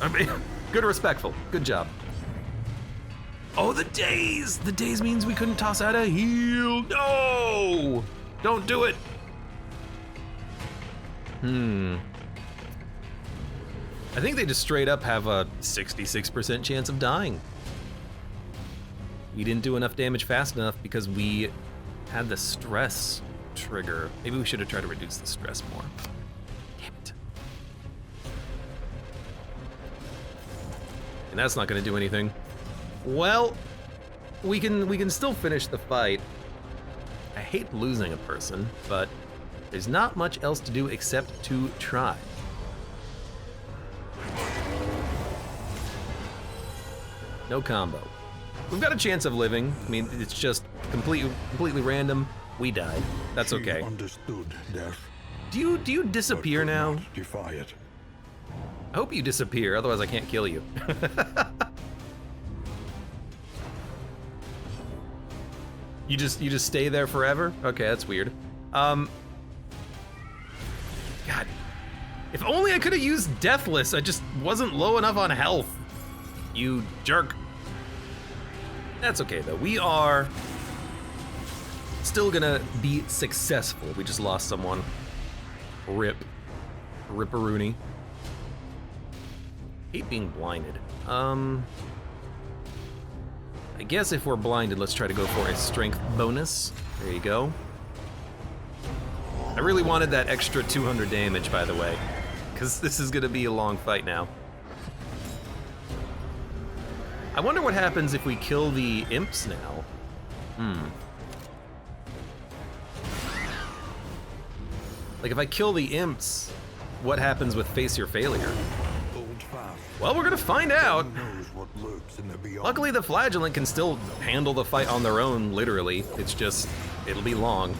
I mean, good, respectful. Good job. Oh, the daze! The daze means we couldn't toss out a heal. No! Don't do it. I think they just straight up have a 66% chance of dying. We didn't do enough damage fast enough because we had the stress trigger. Maybe we should have tried to reduce the stress more. Damn it. And that's not gonna do anything. Well, we can still finish the fight. I hate losing a person, but there's not much else to do except to try. No combo. We've got a chance of living. I mean, it's just completely random. We died. That's okay.
She understood death.
Do you disappear
but could
now?
not defy it.
I hope you disappear, otherwise I can't kill you. You just stay there forever? Okay, that's weird. God. If only I could have used Deathless. I just wasn't low enough on health. You jerk. That's okay though. We are still gonna be successful. We just lost someone. Rip. Ripperoonie. Hate being blinded. I guess if we're blinded, let's try to go for a strength bonus. There you go. I really wanted that extra 200 damage, by the way, because this is gonna be a long fight now. I wonder what happens if we kill the imps now. Like if I kill the imps, what happens with Face Your Failure?
Hold fast.
Well, we're gonna find out.
Who knows what lurks in the beyond?
Luckily, the Flagellant can still handle the fight on their own, literally. It's just, it'll be long.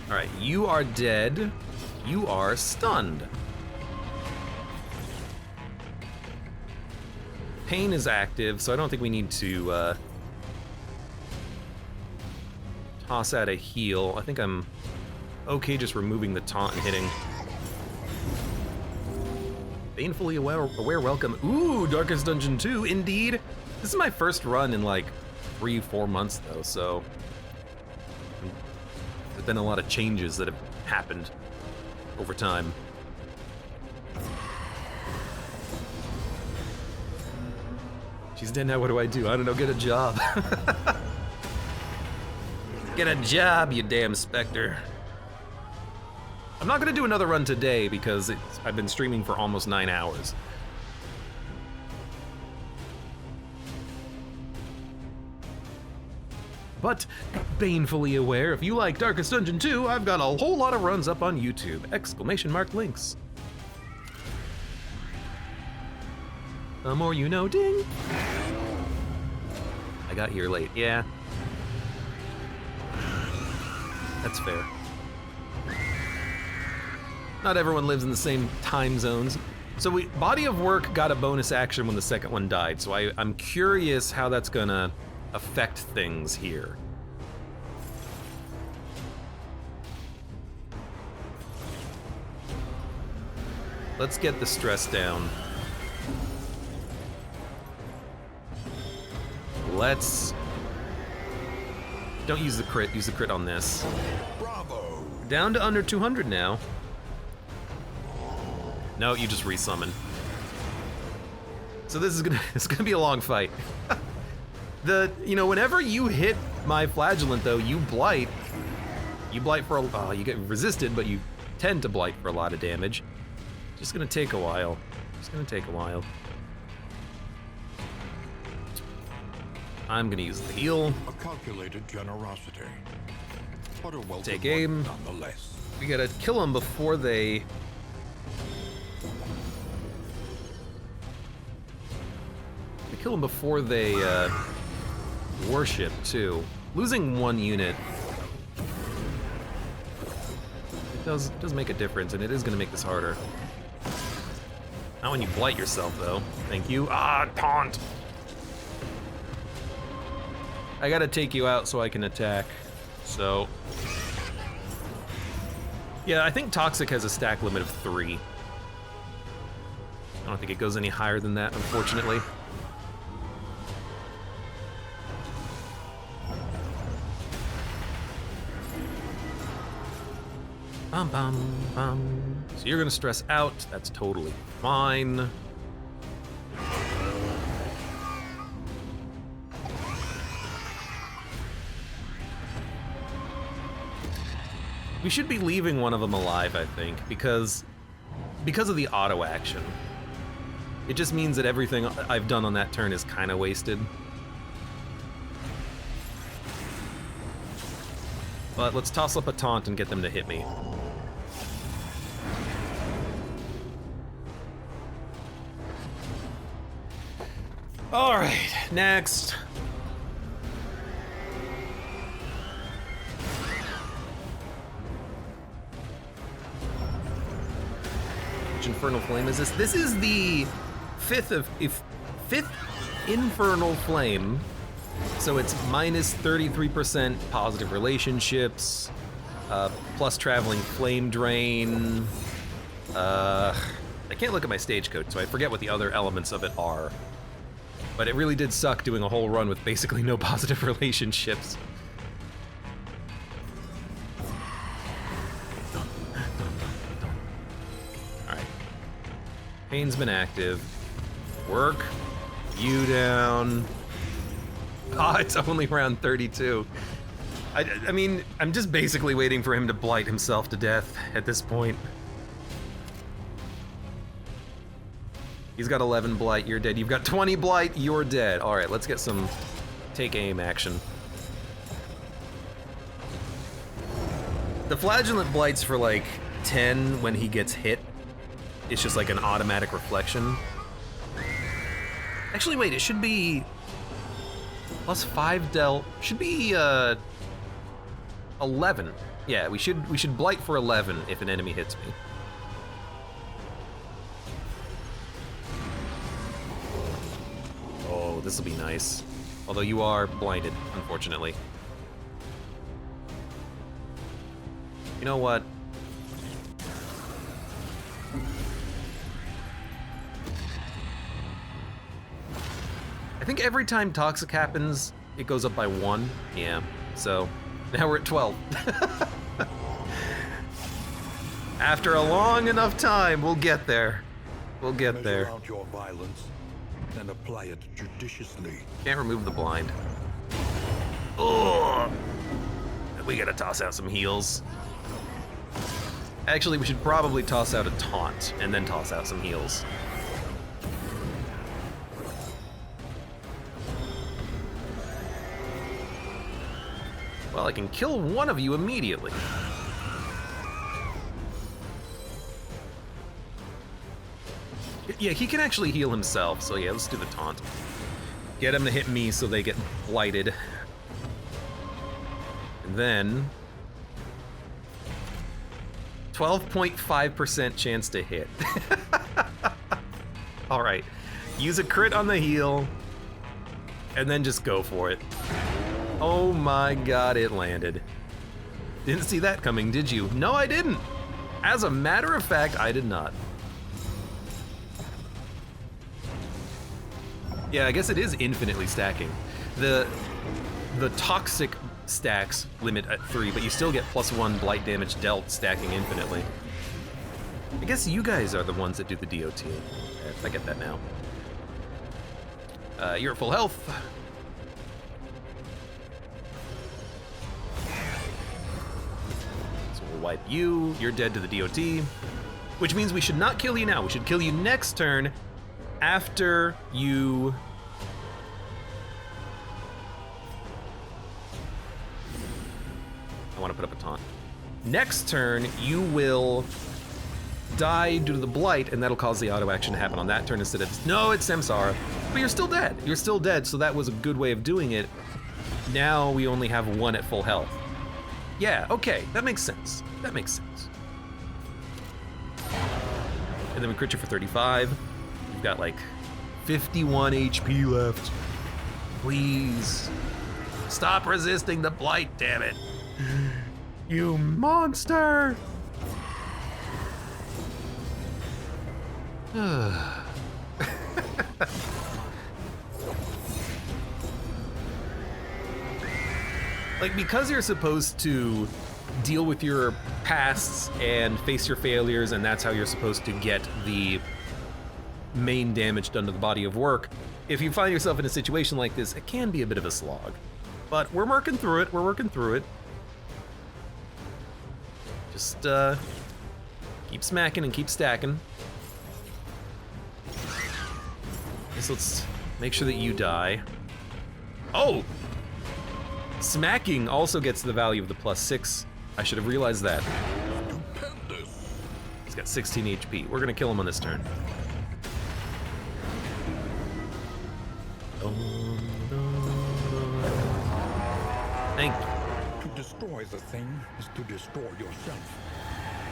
All right, you are dead. You are stunned. Pain is active, so I don't think we need to toss out a heal. I think I'm okay just removing the taunt and hitting. Painfully aware welcome. Ooh, Darkest Dungeon 2, indeed. This is my first run in like 3-4 months though, so there's been a lot of changes that have happened over time. She's dead now, what do? I don't know, get a job. Get a job, you damn Spectre. I'm not gonna do another run today because I've been streaming for almost 9 hours. But, painfully aware, if you like Darkest Dungeon 2, I've got a whole lot of runs up on YouTube! ! Links. The more you know, ding! I got here late, yeah. That's fair. Not everyone lives in the same time zones. So Body of Work got a bonus action when the second one died, so I'm curious how that's gonna affect things here. Let's get the stress down. Let's... Don't use the crit, use the crit on this.
Bravo!
Down to under 200 now. No, you just resummon. So this is gonna be a long fight. Whenever you hit my Flagellant though, you blight. You blight for you get resisted, but you tend to blight for a lot of damage. Just gonna take a while. I'm gonna use the heal.
A calculated generosity. But a welcome
Take aim.
one nonetheless.
We gotta kill them before they kill them before they worship, too. Losing 1 unit does make a difference, and it is going to make this harder. Not when you blight yourself, though. Thank you. Ah, taunt! I gotta take you out so I can attack, so... Yeah, I think Toxic has a stack limit of 3. I don't think it goes any higher than that, unfortunately. Bum, bum, bum. So you're gonna stress out, that's totally fine. We should be leaving one of them alive, I think, because of the auto action. It just means that everything I've done on that turn is kind of wasted. But let's toss up a taunt and get them to hit me. All right, next. Which Infernal Flame is this? This is the fifth Infernal Flame. So it's minus 33% positive relationships, plus traveling flame drain. I can't look at my stagecoach, so I forget what the other elements of it are. But it really did suck doing a whole run with basically no positive relationships. Alright. Pain's been active. Work. You down. Ah, it's only round 32. I mean, I'm just basically waiting for him to blight himself to death at this point. He's got 11 blight, you're dead. You've got 20 blight, you're dead. All right, let's get some take aim action. The flagellant blights for like 10 when he gets hit. It's just like an automatic reflection. Actually, wait, it should be plus 5 del. Should be 11. Yeah, we should blight for 11 if an enemy hits me. Oh, this will be nice. Although you are blinded, unfortunately. You know what? I think every time Toxic happens, it goes up by 1. Yeah, so now we're at 12. After a long enough time, we'll get there. We'll get there.
Measure out your violence and apply it judiciously.
Can't remove the blind. Ugh. We gotta toss out some heals. Actually, we should probably toss out a taunt and then toss out some heals. Well, I can kill one of you immediately. Yeah, he can actually heal himself, so yeah, let's do the taunt. Get him to hit me so they get blighted. And then... 12.5% chance to hit. Alright, use a crit on the heal, and then just go for it. Oh my god, it landed. Didn't see that coming, did you? No, I didn't. As a matter of fact, I did not. Yeah, I guess it is infinitely stacking. The toxic stacks limit at 3, but you still get +1 blight damage dealt stacking infinitely. I guess you guys are the ones that do the DOT. I get that now. You're at full health. So we'll wipe you. You're dead to the DOT. Which means we should not kill you now. We should kill you next turn after you... I want to put up a taunt. Next turn, you will die due to the blight, and that'll cause the auto action to happen on that turn instead of... No, it's Samsara. But you're still dead. You're still dead, so that was a good way of doing it. Now we only have one at full health. Yeah, okay, that makes sense. That makes sense. And then we crit you for 35. We've got like 51 HP left. Please. Stop resisting the blight, damn it. You monster! Like, because you're supposed to deal with your pasts and face your failures, and that's how you're supposed to get the main damage done to the body of work, if you find yourself in a situation like this, it can be a bit of a slog. But we're working through it, we're working through it. Just keep smacking and keep stacking. So let's make sure that you die. Oh! Smacking also gets the value of the +6. I should have realized that. He's got 16 HP. We're gonna kill him on this turn. Thank you.
To destroy the thing is to destroy yourself.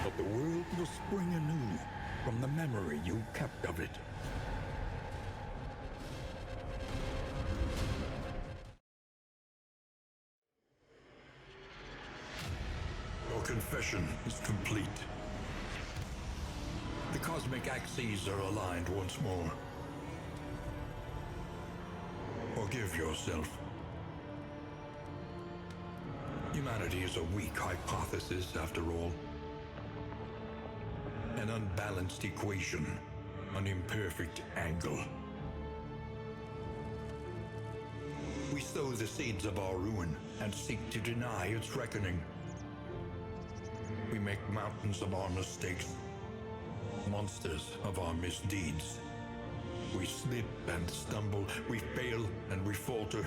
But the world will spring anew from the memory you kept of it. Your confession is complete. The cosmic axes are aligned once more. Forgive yourself. Humanity is a weak hypothesis, after all. An unbalanced equation, an imperfect angle. We sow the seeds of our ruin and seek to deny its reckoning. We make mountains of our mistakes, monsters of our misdeeds. We slip and stumble, we fail and we falter.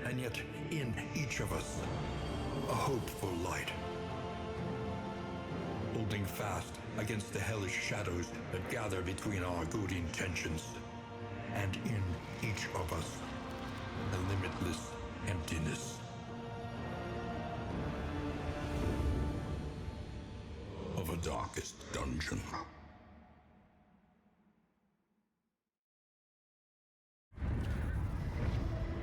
And yet, in each of us, a hopeful light. Holding fast against the hellish shadows that gather between our good intentions. And in each of us, a limitless emptiness. Of a darkest dungeon.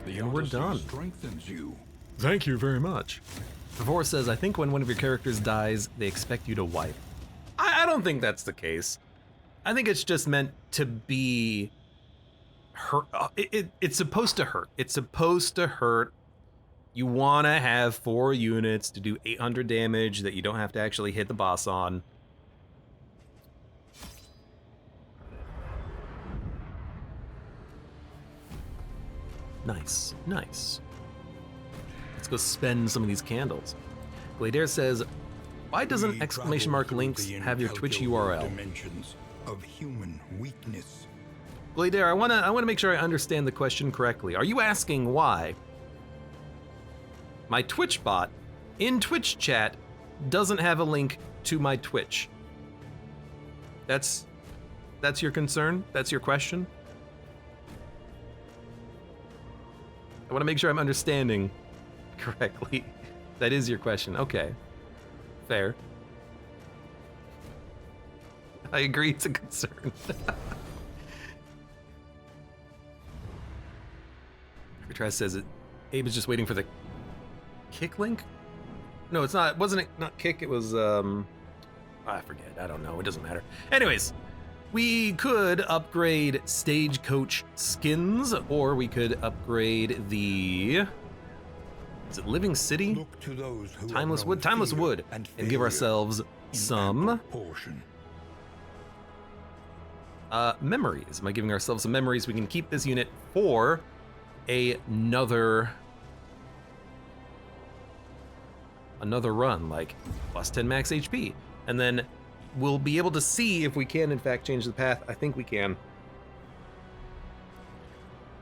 And we're done.
Strengthens you.
Thank you very much. Before says, I think when one of your characters dies, they expect you to wipe. I don't think that's the case. I think it's just meant to be hurt. It's supposed to hurt. It's supposed to hurt. You want to have 4 units to do 800 damage that you don't have to actually hit the boss on. Nice, nice. Let's go spend some of these candles. Glader says, why doesn't exclamation mark links have your Twitch URL?
Dimensions of human weakness.
Glader, I wanna make sure I understand the question correctly. Are you asking why my Twitch bot in Twitch chat doesn't have a link to my Twitch? That's your concern? That's your question? I want to make sure I'm understanding correctly. That is your question. Okay. Fair. I agree, it's a concern. Arbitrage says it. Abe is just waiting for the kick link? No, it's not. Wasn't it not kick? It was, I forget. I don't know. It doesn't matter. Anyways, we could upgrade stagecoach skins, or we could upgrade the... Is it Living City?
Look to those who
Timeless Wood? Timeless Wood. And give ourselves some... memories. By giving ourselves some memories, we can keep this unit for another run, like plus 10 max HP. And then we'll be able to see if we can, in fact, change the path. I think we can.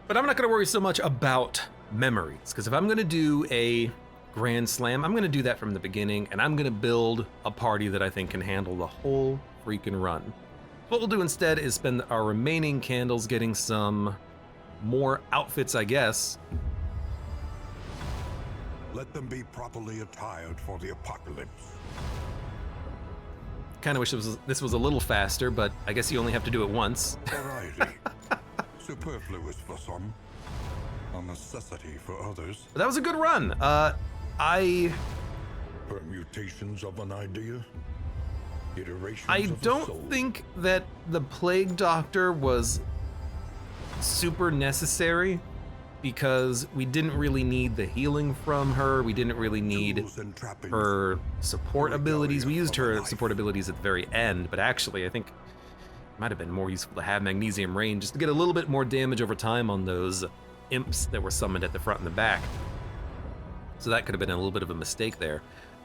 But I'm not going to worry so much about memories, because if I'm going to do a Grand Slam, I'm going to do that from the beginning, and I'm going to build a party that I think can handle the whole freaking run. What we'll do instead is spend our remaining candles getting some more outfits, I guess.
Let them be properly attired for the apocalypse.
Kind of wish this was a little faster, but I guess you only have to do it once.
Variety. Superfluous for some. A necessity for others.
But that was a good run.
Permutations of an idea. Iterations
I
of a
don't
soul.
think that the Plague Doctor was super necessary because we didn't really need the healing from her. We didn't really need
Tools and trappings.
her support abilities. We used her support abilities at the very end, but actually I think it might have been more useful to have Magnesium Rain just to get a little bit more damage over time on those imps that were summoned at the front and the back. So that could have been a little bit of a mistake there.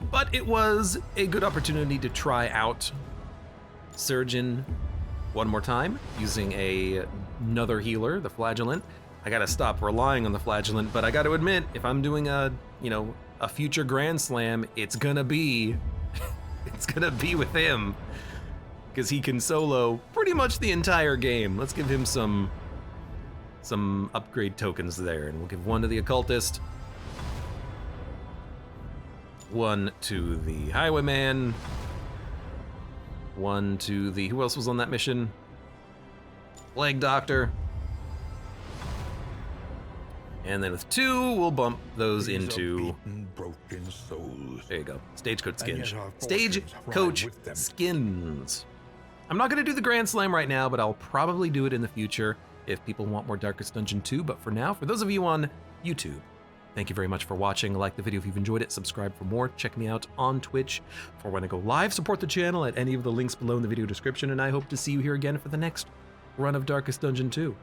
But it was a good opportunity to try out Surgeon one more time using another healer, the Flagellant. I gotta stop relying on the Flagellant, but I gotta admit, if I'm doing a future Grand Slam, it's gonna be with him, because he can solo pretty much the entire game. Let's give him some upgrade tokens there, and we'll give one to the Occultist, one to the Highwayman, one to the, who else was on that mission? Plague Doctor. And then with 2, we'll bump those
These are
into,
beaten, broken souls.
there you go, Stagecoach
And yet
skins.
our fortunes
Stagecoach
ride with them.
skins. I'm not gonna do the Grand Slam right now, but I'll probably do it in the future if people want more Darkest Dungeon 2. But for now, for those of you on YouTube, thank you very much for watching. Like the video if you've enjoyed it, subscribe for more. Check me out on Twitch for when I go live. Support the channel at any of the links below in the video description, and I hope to see you here again for the next run of Darkest Dungeon 2.